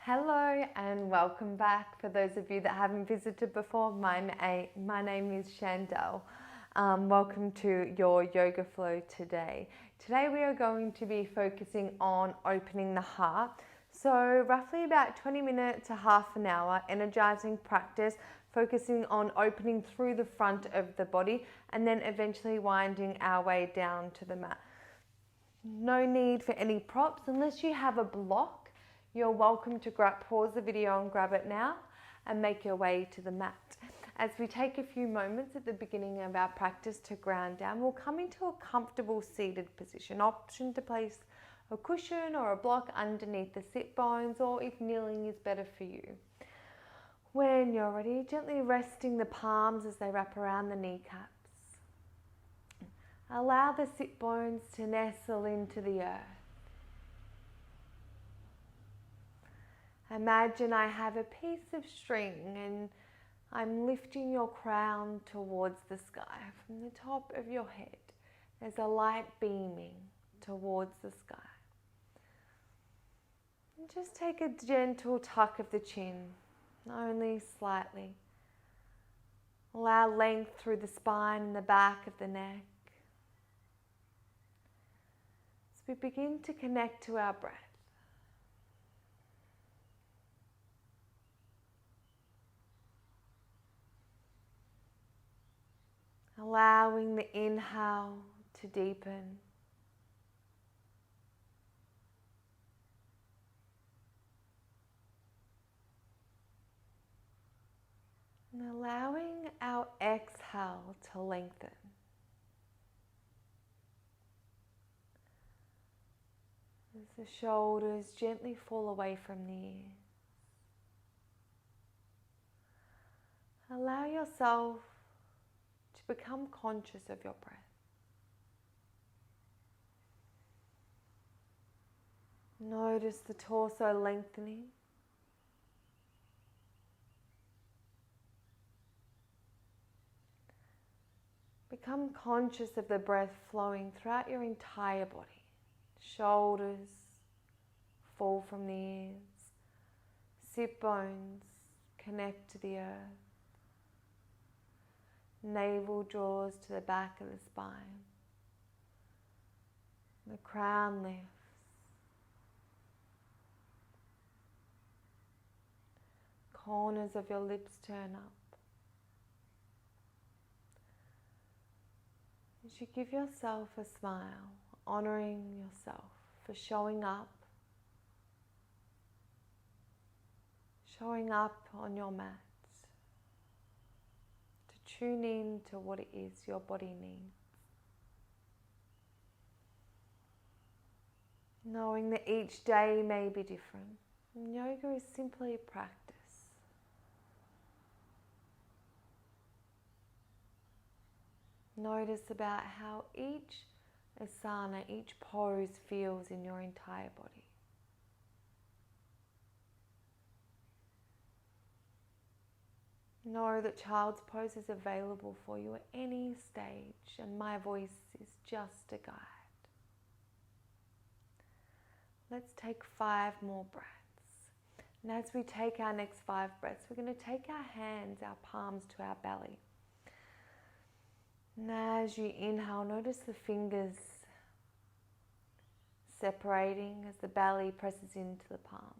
Hello and welcome back. For those of you that haven't visited before, my name is Chandel. Welcome to your yoga flow today. Today we are going to be focusing on opening the heart. So roughly about 20 minutes to half an hour energizing practice, focusing on opening through the front of the body and then eventually winding our way down to the mat. No need for any props unless you have a block. You're welcome to pause the video and grab it now and make your way to the mat. As we take a few moments at the beginning of our practice to ground down, we'll come into a comfortable seated position. Option to place a cushion or a block underneath the sit bones, or if kneeling is better for you. When you're ready, gently resting the palms as they wrap around the kneecaps. Allow the sit bones to nestle into the earth. Imagine I have a piece of string and I'm lifting your crown towards the sky. From the top of your head, there's a light beaming towards the sky. And just take a gentle tuck of the chin, only slightly. Allow length through the spine and the back of the neck. As we begin to connect to our breath. Allowing the inhale to deepen. And allowing our exhale to lengthen. As the shoulders gently fall away from the ears. Allow yourself to become conscious of your breath. Notice the torso lengthening. Become conscious of the breath flowing throughout your entire body. Shoulders fall from the ears. Sit bones connect to the earth. Navel draws to the back of the spine. The crown lifts. Corners of your lips turn up. As you give yourself a smile, honoring yourself for showing up on your mat. Tune in to what it is your body needs. Knowing that each day may be different. And yoga is simply practice. Notice about how each asana, each pose feels in your entire body. Know that child's pose is available for you at any stage, and my voice is just a guide. Let's take 5 more breaths. And as we take our next 5 breaths, we're going to take our hands, our palms to our belly. And as you inhale, notice the fingers separating as the belly presses into the palms.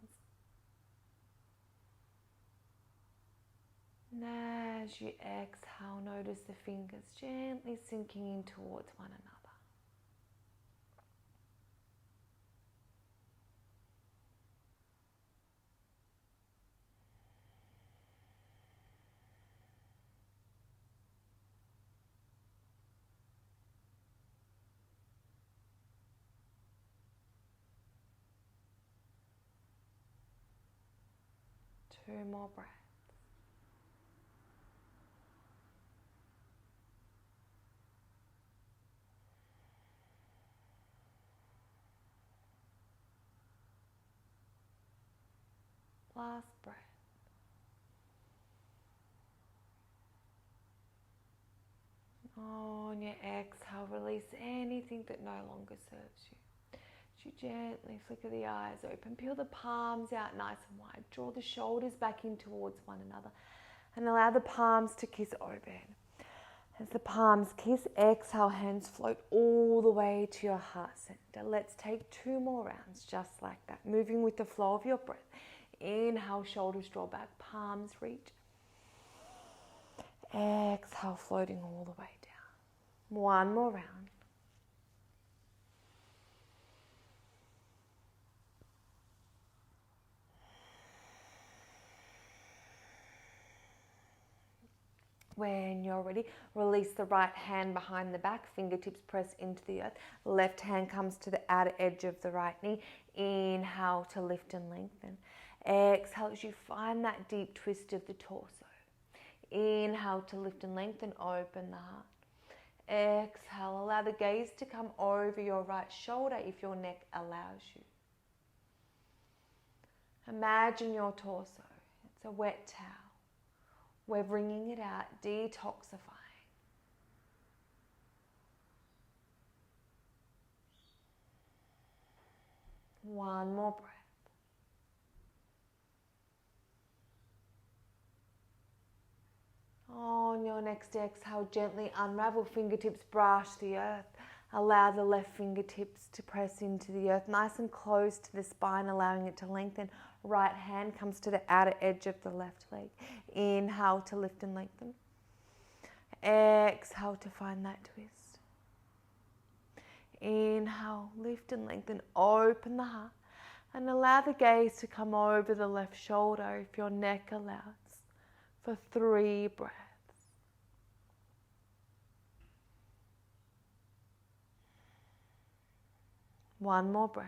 And as you exhale, notice the fingers gently sinking in towards one another. Two more breaths. Last breath. On your exhale, release anything that no longer serves you. You gently flicker the eyes open, peel the palms out nice and wide, draw the shoulders back in towards one another, and allow the palms to kiss overhead. As the palms kiss, exhale, hands float all the way to your heart center. Let's take 2 more rounds just like that, moving with the flow of your breath. Inhale, shoulders draw back, palms reach. Exhale, floating all the way down. 1 more round. When you're ready, release the right hand behind the back, fingertips press into the earth. Left hand comes to the outer edge of the right knee. Inhale to lift and lengthen. Exhale as you find that deep twist of the torso. Inhale to lift and lengthen, open the heart. Exhale, allow the gaze to come over your right shoulder if your neck allows you. Imagine your torso. It's a wet towel. We're bringing it out, detoxifying. One more breath. On your next exhale, gently unravel, fingertips brush the earth. Allow the left fingertips to press into the earth, nice and close to the spine, allowing it to lengthen. Right hand comes to the outer edge of the left leg. Inhale to lift and lengthen. Exhale to find that twist. Inhale, lift and lengthen, open the heart, and allow the gaze to come over the left shoulder if your neck allows, for 3 breaths. One more breath.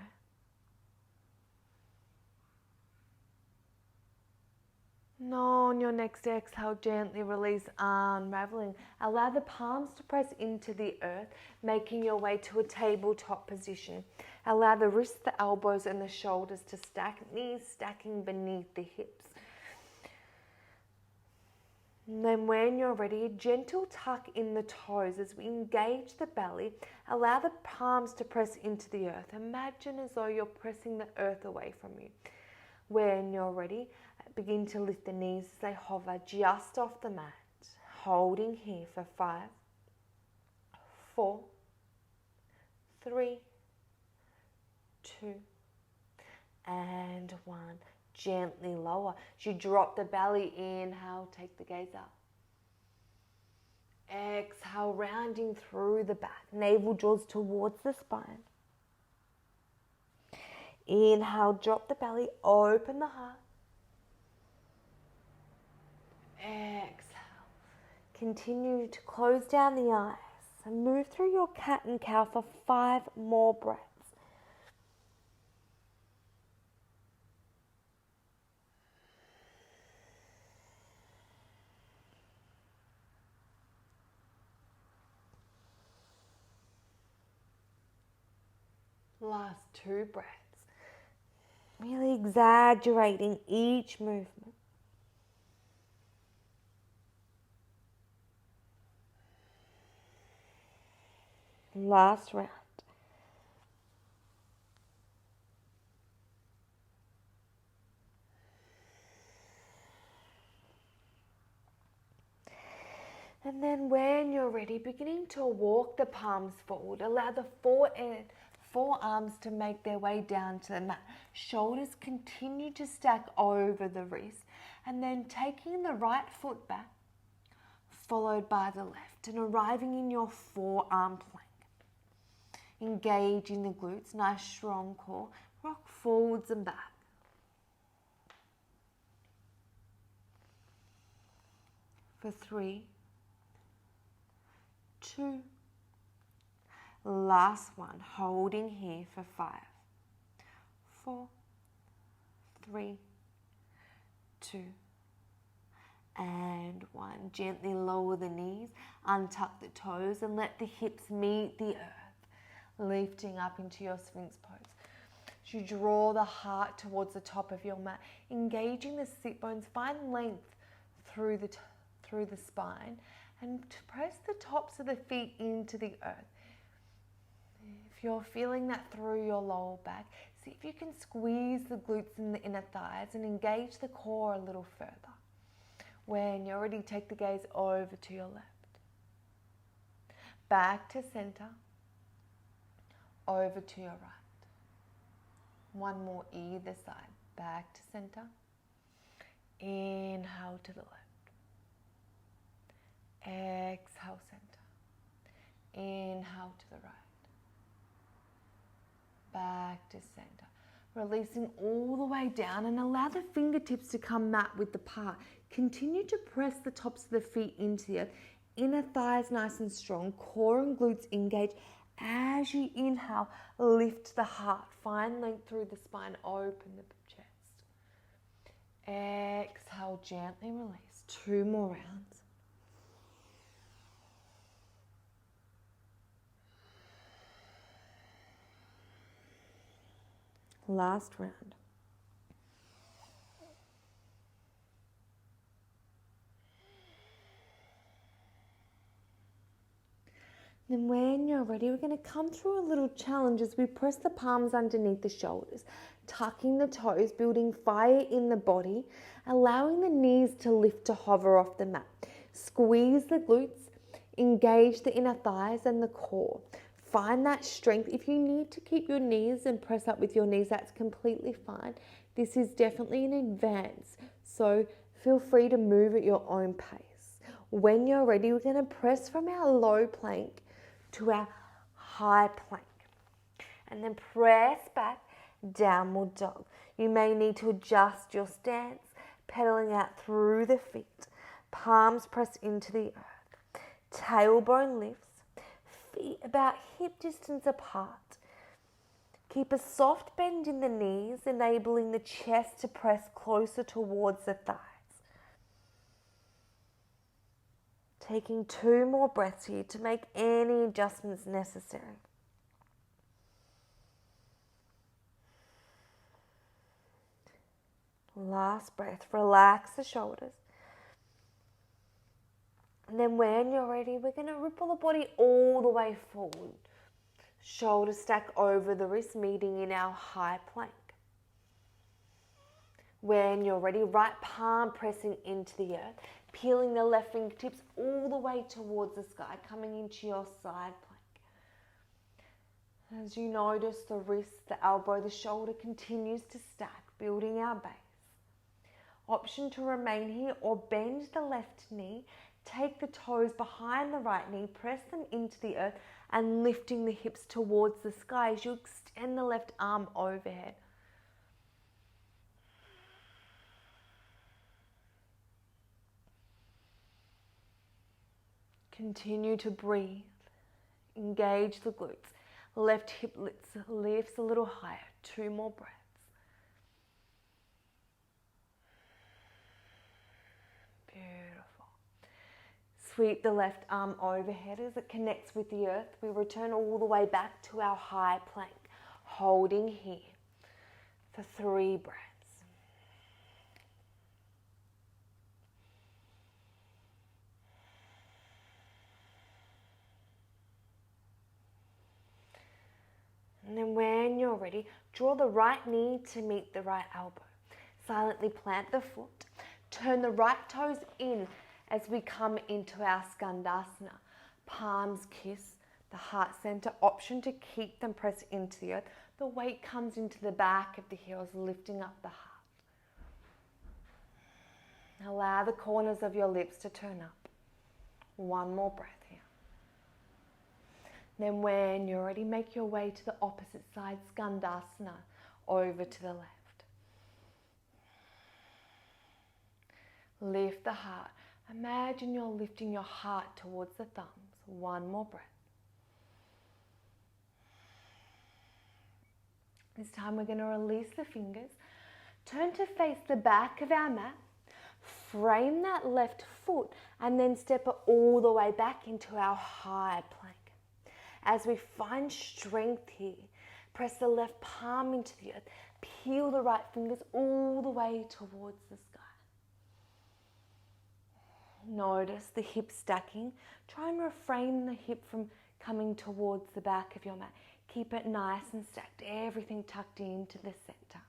Now on your next exhale, gently release, unraveling. Allow the palms to press into the earth, making your way to a tabletop position. Allow the wrists, the elbows, and the shoulders to stack, knees stacking beneath the hips. And then when you're ready, a gentle tuck in the toes as we engage the belly. Allow the palms to press into the earth. Imagine as though you're pressing the earth away from you. When you're ready, begin to lift the knees as they hover just off the mat. Holding here for 5, 4, 3, 2, and 1. Gently lower. As you drop the belly, inhale, take the gaze up. Exhale, rounding through the back. Navel draws towards the spine. Inhale, drop the belly, open the heart. Exhale. Continue to close down the eyes and move through your cat and cow for 5 more breaths. Last 2 breaths. Really exaggerating each movement. Last round. And then when you're ready, beginning to walk the palms forward. Allow the forearms to make their way down to the mat. Shoulders continue to stack over the wrists. And then taking the right foot back, followed by the left, and arriving in your forearm plank. Engaging the glutes, nice strong core. Rock forwards and back. For 3, 2, last one, holding here for 5, 4, 3, 2, and 1. Gently lower the knees, untuck the toes, and let the hips meet the earth, lifting up into your Sphinx pose. As you draw the heart towards the top of your mat, engaging the sit bones, find length through the spine, and to press the tops of the feet into the earth. If If you're feeling that through your lower back, see if you can squeeze the glutes and the inner thighs and engage the core a little further. When you're ready, take the gaze over to your left. Back to center. Over to your right. One more either side. Back to center. Inhale to the left. Exhale center. Inhale to the right. Back to center. Releasing all the way down and allow the fingertips to come mat width apart. Continue to press the tops of the feet into the earth. Inner thighs nice and strong. Core and glutes engage. As you inhale, lift the heart. Find length through the spine. Open the chest. Exhale, gently release. 2 more rounds. Last round. Then when you're ready, we're going to come through a little challenge as we press the palms underneath the shoulders, tucking the toes, building fire in the body, allowing the knees to lift to hover off the mat. Squeeze the glutes, engage the inner thighs and the core. Find that strength. If you need to keep your knees and press up with your knees, that's completely fine. This is definitely an advance, so feel free to move at your own pace. When you're ready, we're going to press from our low plank to our high plank. And then press back, downward dog. You may need to adjust your stance, pedaling out through the feet. Palms press into the earth. Tailbone lifts. Feet about hip distance apart. Keep a soft bend in the knees, enabling the chest to press closer towards the thighs. Taking 2 more breaths here to make any adjustments necessary. Last breath, relax the shoulders. And then when you're ready, we're going to ripple the body all the way forward. Shoulders stack over the wrists, meeting in our high plank. When you're ready, right palm pressing into the earth, peeling the left fingertips all the way towards the sky, coming into your side plank. As you notice the wrist, the elbow, the shoulder continues to stack, building our base. Option to remain here or bend the left knee. Take the toes behind the right knee, press them into the earth and lifting the hips towards the sky as you extend the left arm overhead. Continue to breathe. Engage the glutes. Left hip lifts a little higher. 2 more breaths. Beautiful. Sweep the left arm overhead as it connects with the earth. We return all the way back to our high plank, holding here for 3 breaths. And then when you're ready, draw the right knee to meet the right elbow. Silently plant the foot. Turn the right toes in as we come into our skandasana. Palms kiss the heart center. Option to keep them pressed into the earth. The weight comes into the back of the heels, lifting up the heart. Allow the corners of your lips to turn up. 1 more breath here. Then when you're ready, make your way to the opposite side, skandasana, over to the left. Lift the heart. Imagine you're lifting your heart towards the thumbs. 1 more breath. This time we're going to release the fingers. Turn to face the back of our mat. Frame that left foot and then step it all the way back into our high plank. As we find strength here, press the left palm into the earth. Peel the right fingers all the way towards the sky. Notice the hip stacking. Try and refrain the hip from coming towards the back of your mat. Keep it nice and stacked, everything tucked into the center.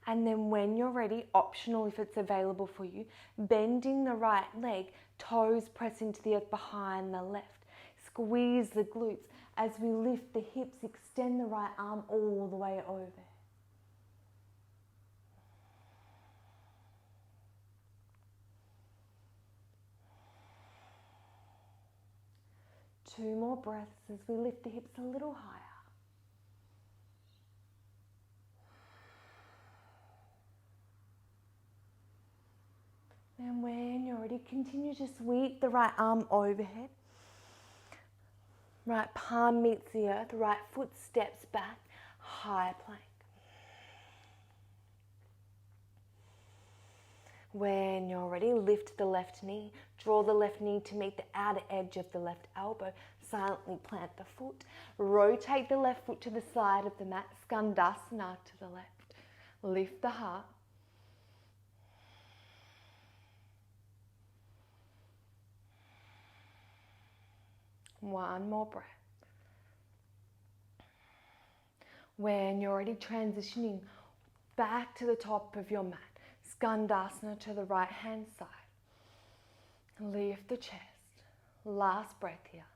And then when you're ready, optional if it's available for you, bending the right leg, toes press into the earth behind the left. Squeeze the glutes. As we lift the hips, extend the right arm all the way over. Two more breaths as we lift the hips a little higher. And when you're ready, continue to sweep the right arm overhead. Right palm meets the earth, right foot steps back, high plank. When you're ready, lift the left knee. Draw the left knee to meet the outer edge of the left elbow. Silently plant the foot. Rotate the left foot to the side of the mat. Skandasana to the left. Lift the heart. One more breath. When you're ready, transitioning back to the top of your mat. Skandasana to the right hand side. Lift the chest. Last breath here.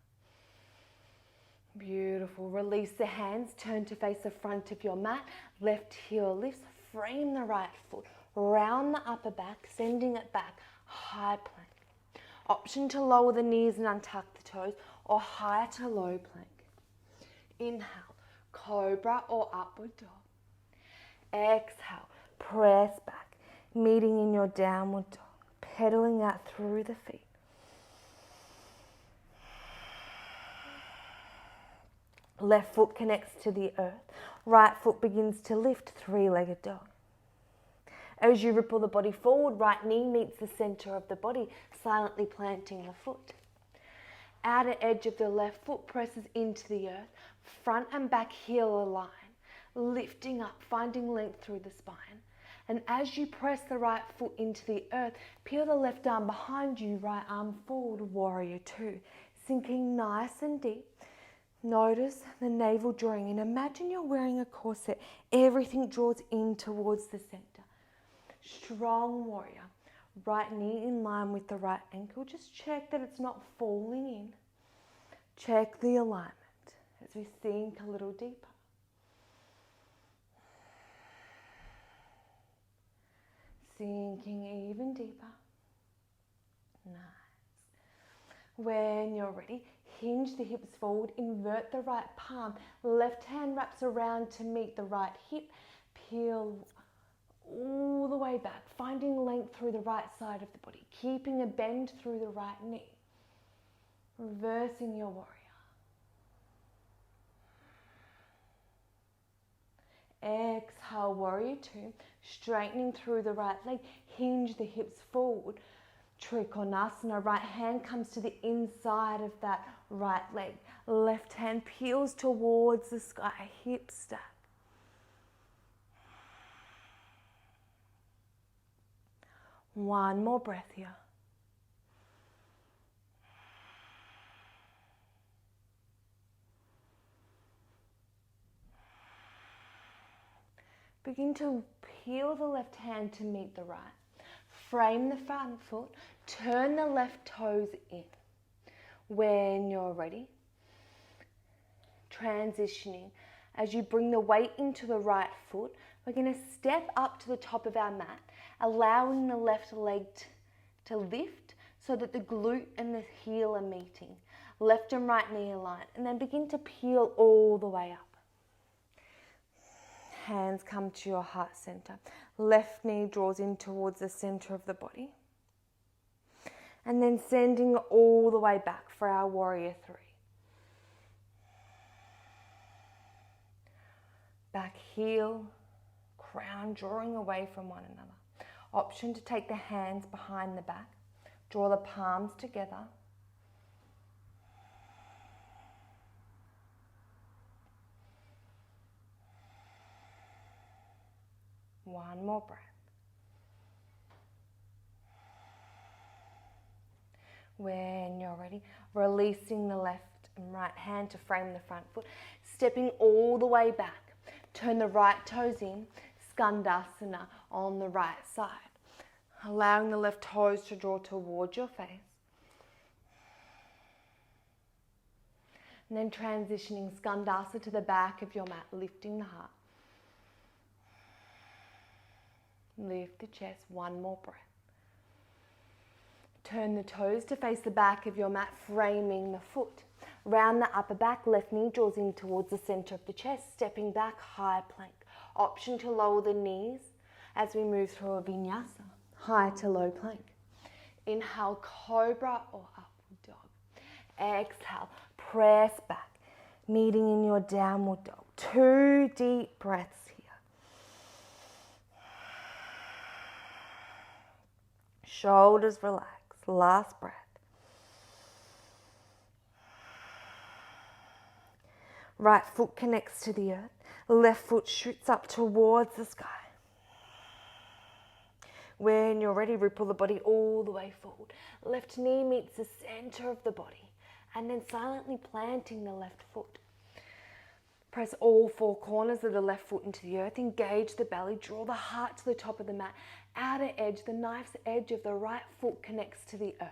Beautiful. Release the hands. Turn to face the front of your mat. Left heel lifts. Frame the right foot. Round the upper back, sending it back. High plank. Option to lower the knees and untuck the toes, or high to low plank. Inhale, cobra or upward dog. Exhale, press back, meeting in your downward dog, pedaling out through the feet. Left foot connects to the earth. Right foot begins to lift, three-legged dog. As you ripple the body forward, right knee meets the center of the body, silently planting the foot. Outer edge of the left foot presses into the earth. Front and back heel align, lifting up, finding length through the spine. And as you press the right foot into the earth, peel the left arm behind you, right arm forward, warrior two. Sinking nice and deep. Notice the navel drawing in. Imagine you're wearing a corset. Everything draws in towards the center. Strong warrior. Right knee in line with the right ankle. Just check that it's not falling in. Check the alignment as we sink a little deeper. Sinking even deeper. Nice. When you're ready, hinge the hips forward, invert the right palm. Left hand wraps around to meet the right hip. Peel all the way back, finding length through the right side of the body, keeping a bend through the right knee. Reversing your warrior. Exhale, warrior two, straightening through the right leg, hinge the hips forward. Trikonasana, right hand comes to the inside of that right leg. Left hand peels towards the sky, hip stack. One more breath here. Begin to peel the left hand to meet the right. Frame the front foot. Turn the left toes in. When you're ready, transitioning. As you bring the weight into the right foot, we're going to step up to the top of our mat, allowing the left leg to lift so that the glute and the heel are meeting. Left and right knee align, and then begin to peel all the way up. Hands come to your heart center. Left knee draws in towards the center of the body. And then sending all the way back for our warrior three. Back heel, crown drawing away from one another. Option to take the hands behind the back. Draw the palms together. One more breath. When you're ready, releasing the left and right hand to frame the front foot, stepping all the way back. Turn the right toes in, Skandasana on the right side. Allowing the left toes to draw towards your face. And then transitioning Skandasana to the back of your mat, lifting the heart. Lift the chest, one more breath. Turn the toes to face the back of your mat, framing the foot. Round the upper back, left knee draws in towards the center of the chest, stepping back, high plank. Option to lower the knees as we move through a vinyasa, high to low plank. Inhale, cobra or upward dog. Exhale, press back, meeting in your downward dog. 2 deep breaths here. Shoulders relax. Last breath. Right foot connects to the earth. Left foot shoots up towards the sky. When you're ready, ripple the body all the way forward. Left knee meets the center of the body. And then silently planting the left foot. Press all 4 corners of the left foot into the earth. Engage the belly. Draw the heart to the top of the mat. Outer edge, the knife's edge of the right foot connects to the earth.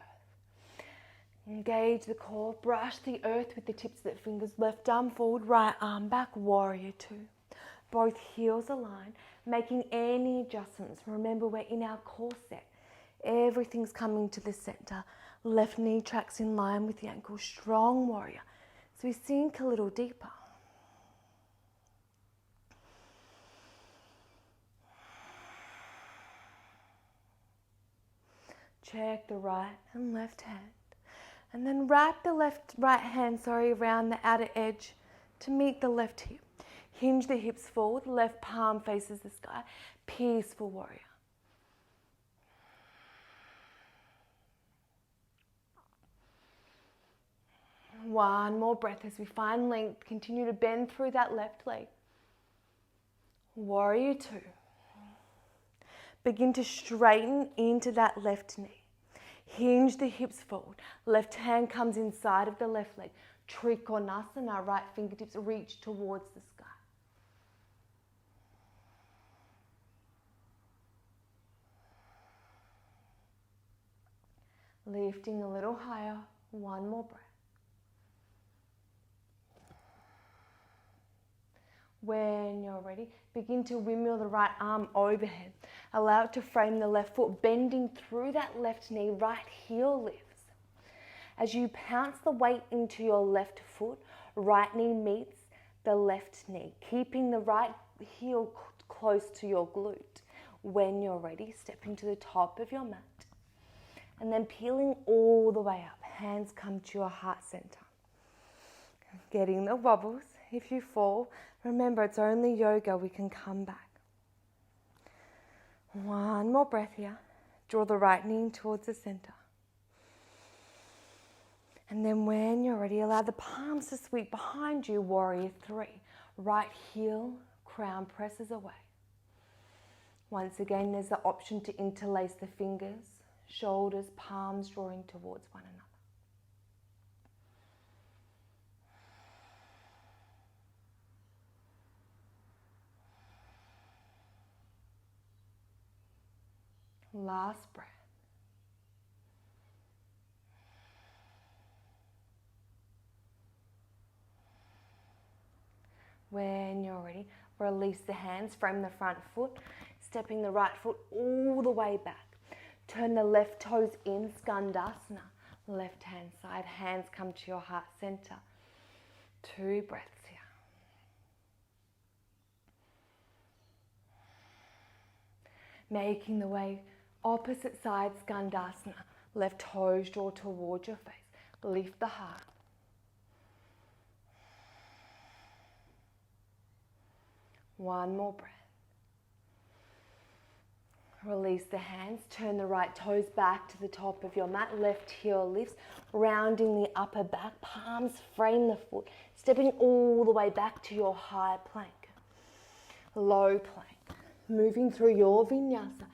Engage the core. Brush the earth with the tips of the fingers. Left arm forward, right arm back. Warrior 2. Both heels align. Making any adjustments. Remember, we're in our core set. Everything's coming to the center. Left knee tracks in line with the ankle. Strong warrior. So we sink a little deeper. Check the right and left hand. And then wrap the right hand around the outer edge to meet the left hip. Hinge the hips forward, left palm faces the sky. Peaceful warrior. One more breath as we find length. Continue to bend through that left leg. Warrior 2. Begin to straighten into that left knee. Hinge the hips forward. Left hand comes inside of the left leg. Trikonasana, right fingertips reach towards the sky. Lifting a little higher. One more breath. When you're ready, begin to windmill the right arm overhead. Allow it to frame the left foot, bending through that left knee, right heel lifts. As you pounce the weight into your left foot, right knee meets the left knee, keeping the right heel close to your glute. When you're ready, stepping to the top of your mat. And then peeling all the way up. Hands come to your heart center. Getting the wobbles. If you fall, remember it's only yoga, we can come back. One more breath here. Draw the right knee towards the center. And then when you're ready, allow the palms to sweep behind you, warrior 3. Right heel, crown presses away. Once again, there's the option to interlace the fingers, shoulders, palms drawing towards one another. Last breath. When you're ready, release the hands, frame the front foot, stepping the right foot all the way back. Turn the left toes in, Skandasana. Left hand side, hands come to your heart center. 2 breaths here. Making the way opposite side, Skandasana. Left toes draw towards your face. Lift the heart. One more breath. Release the hands. Turn the right toes back to the top of your mat. Left heel lifts, rounding the upper back. Palms frame the foot. Stepping all the way back to your high plank. Low plank. Moving through your vinyasa.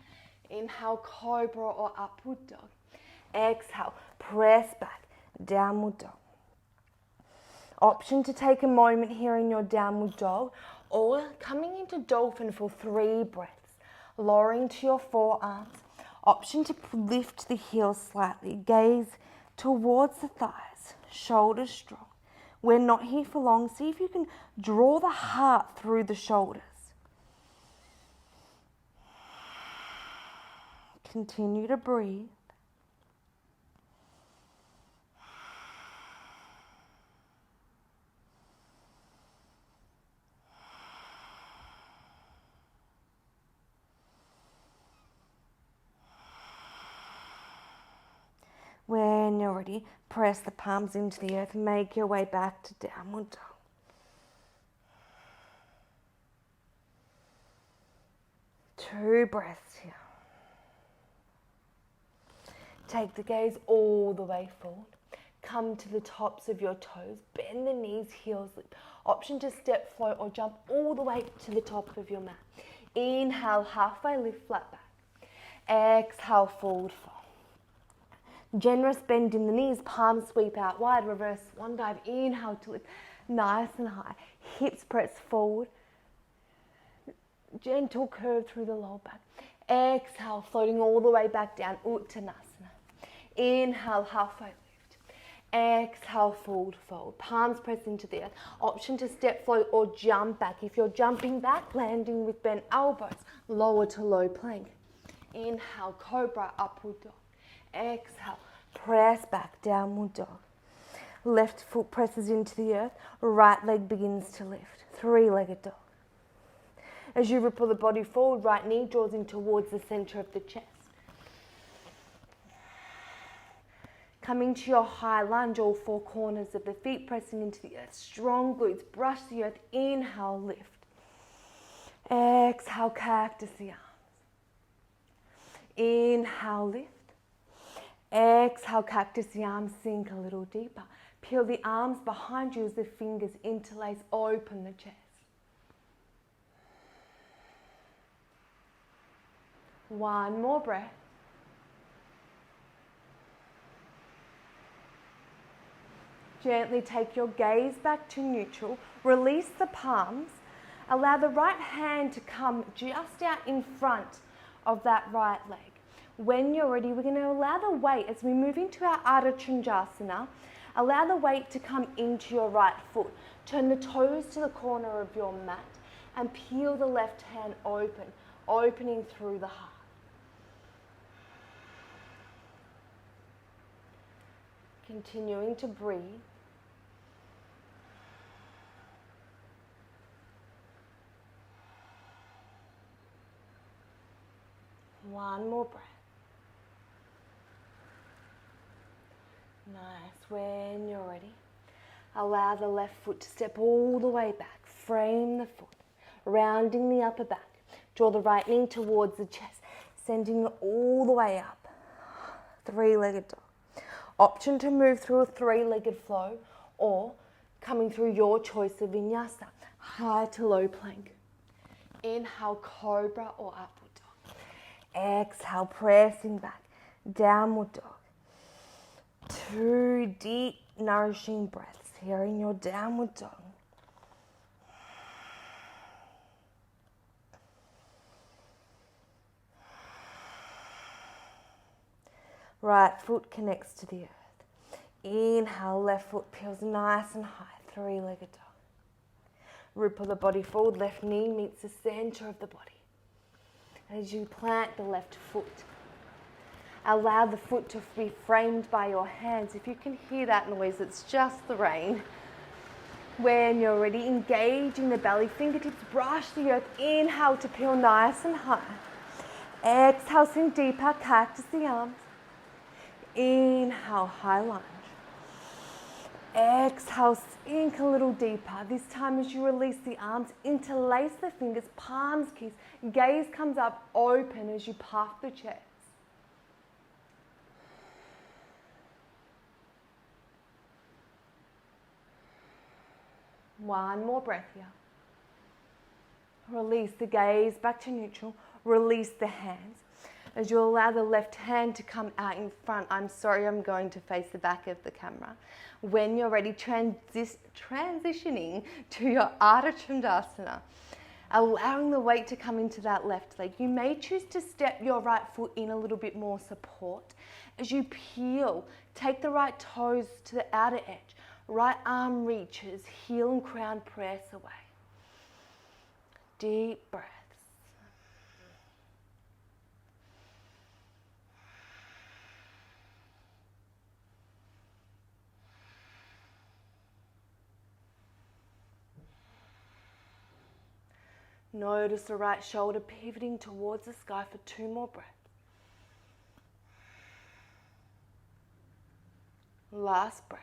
Inhale, cobra or upward dog. Exhale, press back, downward dog. Option to take a moment here in your downward dog, or coming into dolphin for 3 breaths, lowering to your forearms. Option to lift the heels slightly, gaze towards the thighs, shoulders strong. We're not here for long. See if you can draw the heart through the shoulders. Continue to breathe. When you're ready, press the palms into the earth. Make your way back to downward dog. Two breaths here. Take the gaze all the way forward. Come to the tops of your toes. Bend the knees, heels lift. Option to step, float, or jump all the way to the top of your mat. Inhale, halfway lift, flat back. Exhale, forward fold. Generous bend in the knees, palms sweep out wide, reverse swan dive. Inhale to lift, nice and high. Hips press forward. Gentle curve through the lower back. Exhale, floating all the way back down, Uttanasana. Inhale, halfway lift. Exhale, forward fold. Palms press into the earth. Option to step, float, or jump back. If you're jumping back, landing with bent elbows, lower to low plank. Inhale, cobra, upward dog. Exhale, press back, downward dog. Left foot presses into the earth, right leg begins to lift. 3-legged dog. As you ripple the body forward, right knee draws in towards the center of the chest. Coming to your high lunge, all 4 corners of the feet pressing into the earth. Strong glutes, brush the earth. Inhale, lift. Exhale, cactus the arms. Inhale, lift. Exhale, cactus the arms, sink a little deeper. Peel the arms behind you as the fingers interlace, open the chest. One more breath. Gently take your gaze back to neutral. Release the palms. Allow the right hand to come just out in front of that right leg. When you're ready, we're going to allow the weight as we move into our Ardha Chandrasana. Allow the weight to come into your right foot. Turn the toes to the corner of your mat and peel the left hand open, opening through the heart. Continuing to breathe. One more breath. Nice. When you're ready, allow the left foot to step all the way back. Frame the foot, rounding the upper back. Draw the right knee towards the chest, sending it all the way up. 3-legged dog. Option to move through a 3-legged flow or coming through your choice of vinyasa, high to low plank. Inhale, cobra or upward dog. Exhale, pressing back, downward dog. 2 deep, nourishing breaths here in your downward dog. Right foot connects to the earth. Inhale, left foot peels nice and high, 3-legged dog. Ripple the body forward, left knee meets the center of the body. As you plant the left foot, allow the foot to be framed by your hands. If you can hear that noise, it's just the rain. When you're ready, engaging the belly, fingertips brush the earth. Inhale to peel nice and high. Exhale, sink deeper, cactus the arms. Inhale, high lunge. Exhale, sink a little deeper. This time as you release the arms, interlace the fingers, palms kiss, gaze comes up, open as you puff the chest. One more breath here. Release the gaze back to neutral. Release the hands. As you allow the left hand to come out in front. I'm sorry, I'm going to face the back of the camera. When you're ready, transitioning to your Ardha Chandrasana, allowing the weight to come into that left leg. You may choose to step your right foot in a little bit more support. As you peel, take the right toes to the outer edge. Right arm reaches, heel and crown press away. Deep breaths. Notice the right shoulder pivoting towards the sky for 2 more breaths. Last breath.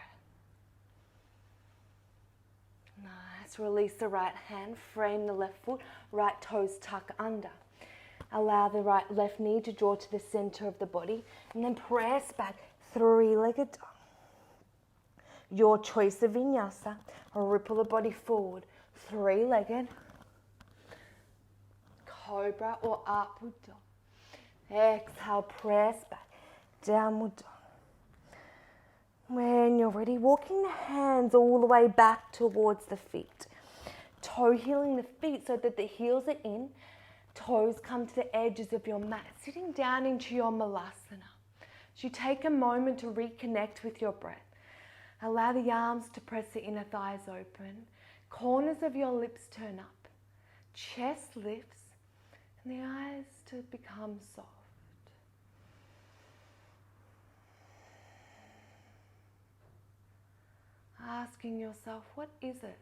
Nice. Release the right hand, frame the left foot, right toes tuck under. Allow the left knee to draw to the center of the body, and then press back, 3-legged dog. Your choice of vinyasa, or ripple the body forward, 3-legged, cobra or upward dog. Exhale, press back, downward dog. When you're ready, walking the hands all the way back towards the feet. Toe heeling the feet so that the heels are in. Toes come to the edges of your mat, sitting down into your malasana. As you take a moment to reconnect with your breath, allow the arms to press the inner thighs open. Corners of your lips turn up. Chest lifts and the eyes to become soft. Asking yourself, what is it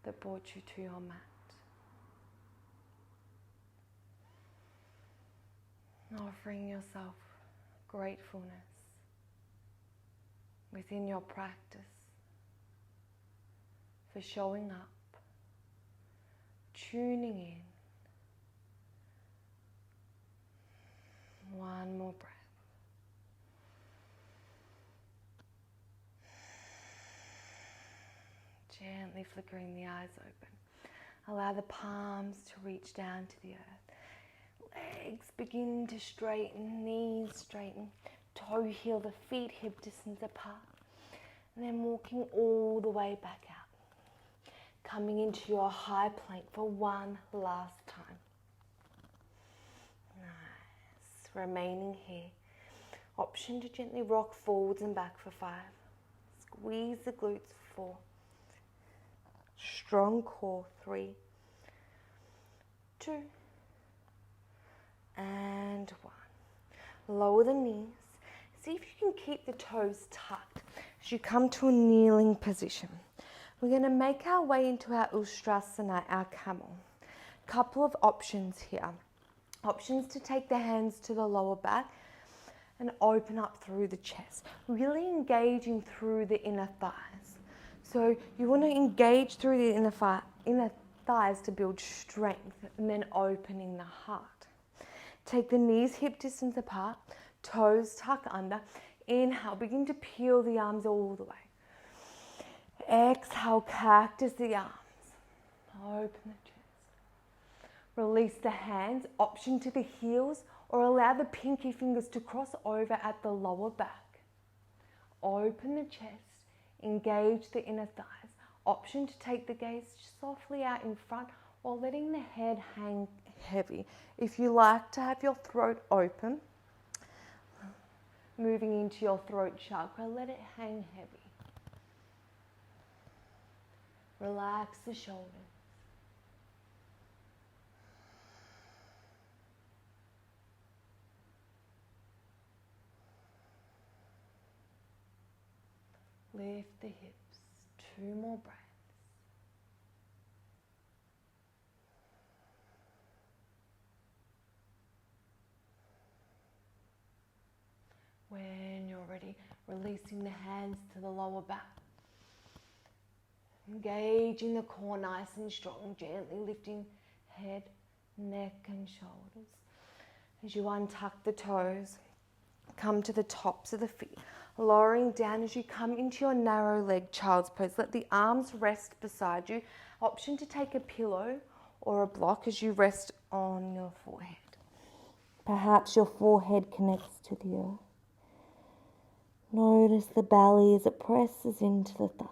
that brought you to your mat? Offering yourself gratefulness within your practice for showing up, tuning in. One more breath. Gently flickering the eyes open. Allow the palms to reach down to the earth. Legs begin to straighten, knees straighten, toe heel the feet hip distance apart. And then walking all the way back out. Coming into your high plank for one last time. Nice. Remaining here. Option to gently rock forwards and back for 5. Squeeze the glutes for 4. Strong core, 3, 2, and 1. Lower the knees. See if you can keep the toes tucked as you come to a kneeling position. We're going to make our way into our Ustrasana, our camel. Couple of options here. Options to take the hands to the lower back and open up through the chest, really engaging through the inner thighs. So you want to engage through the inner thighs to build strength, and then opening the heart. Take the knees hip distance apart, toes tuck under. Inhale, begin to peel the arms all the way. Exhale, cactus the arms. Open the chest. Release the hands, option to the heels, or allow the pinky fingers to cross over at the lower back. Open the chest. Engage the inner thighs. Option to take the gaze softly out in front while letting the head hang heavy. If you like to have your throat open, moving into your throat chakra, let it hang heavy. Relax the shoulders. Lift the hips, 2 more breaths. When you're ready, releasing the hands to the lower back. Engaging the core nice and strong, gently lifting head, neck and shoulders. As you untuck the toes, come to the tops of the feet. Lowering down as you come into your narrow leg child's pose. Let the arms rest beside you. Option to take a pillow or a block as you rest on your forehead. Perhaps your forehead connects to the earth. Notice the belly as it presses into the thighs.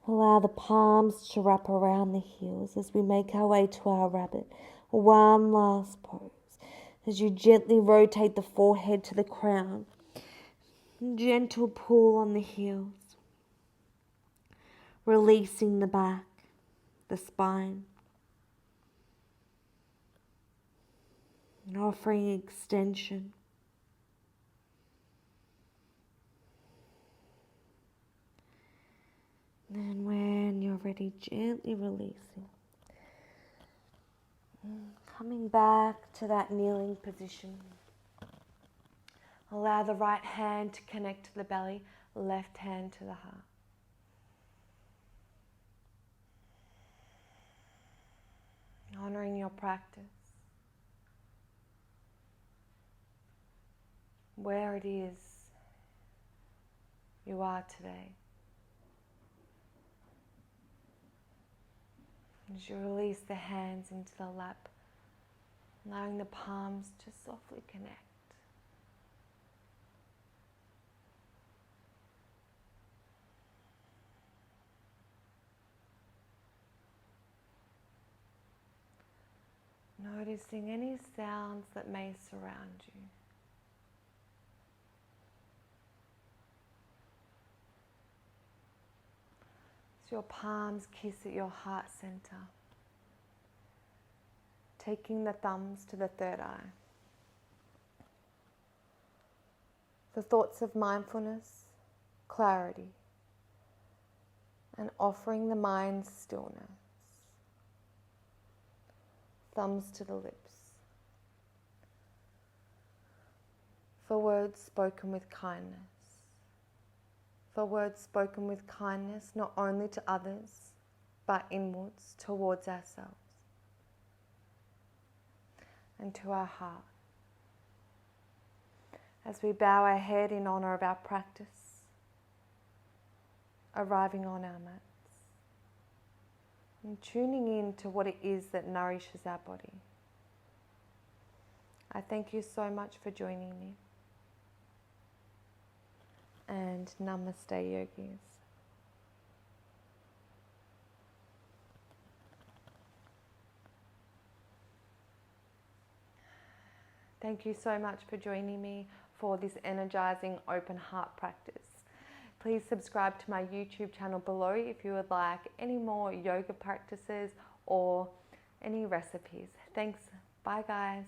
Allow the palms to wrap around the heels as we make our way to our rabbit. One last pose. As you gently rotate the forehead to the crown. Gentle pull on the heels. Releasing the back, the spine. And offering extension. And when you're ready, gently releasing. Coming back to that kneeling position. Allow the right hand to connect to the belly, left hand to the heart. Honoring your practice. Where it is you are today. As you release the hands into the lap, allowing the palms to softly connect. Noticing any sounds that may surround you. As your palms kiss at your heart center, taking the thumbs to the third eye. The thoughts of mindfulness, clarity, and offering the mind stillness. Thumbs to the lips. For words spoken with kindness. For words spoken with kindness not only to others, but inwards towards ourselves and to our heart. As we bow our head in honor of our practice, arriving on our mats, and tuning in to what it is that nourishes our body. I thank you so much for joining me. And Namaste, yogis. Thank you so much for joining me for this energizing open heart practice. Please subscribe to my YouTube channel below if you would like any more yoga practices or any recipes. Thanks. Bye guys.